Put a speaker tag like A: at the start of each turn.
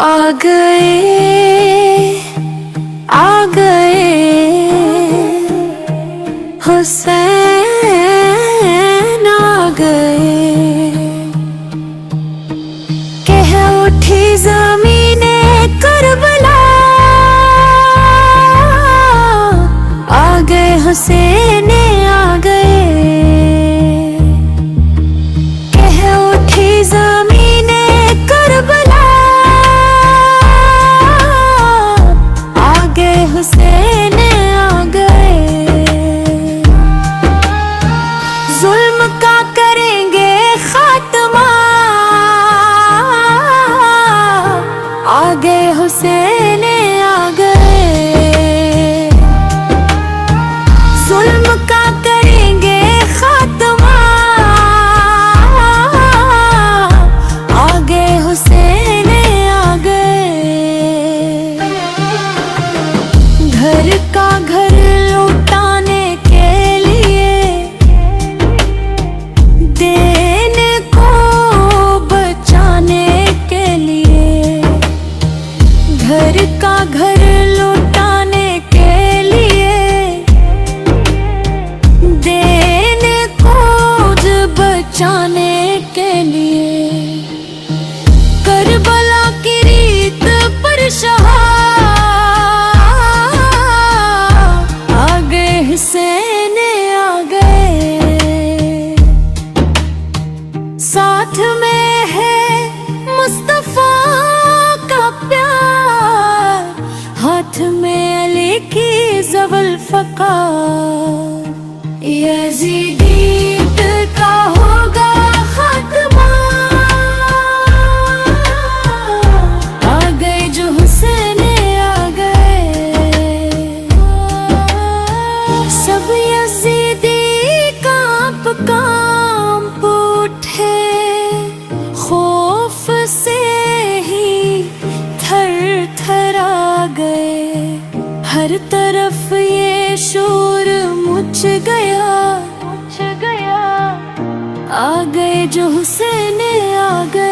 A: आ गए आ गए हुसैन आ गए। कह उठी ज़मीने करबला, आ गए हुसैन आ गए। कह उठी ज़मीने करबला, आ गए हुसैन आ गए। जुल्म का करेंगे खात्मा, आ गए हुसैन आ गए। जुल्म का करेंगे खात्मा, आ गए हुसैन आ गए। घर का घर लौटाने के लिए, दीन को बचाने के लिए। घर का घर लौटाने के लिए, दीन को बचाने के लिए। करबला की रीत पर आ गए हुसैन आ गए। साथ में है मुस्तफा का प्यार, हाथ में अली की ज़ुल्फ़कार। यज़ीद का होगा खात्मा, आ गए जो हुसैन आ गए। सब यज़ीदी कांप कांप उठे, खौफ से ही थर थर आ गए। हर तरफ ये शोर मच गया, आ गए जो हुसैन आ गए।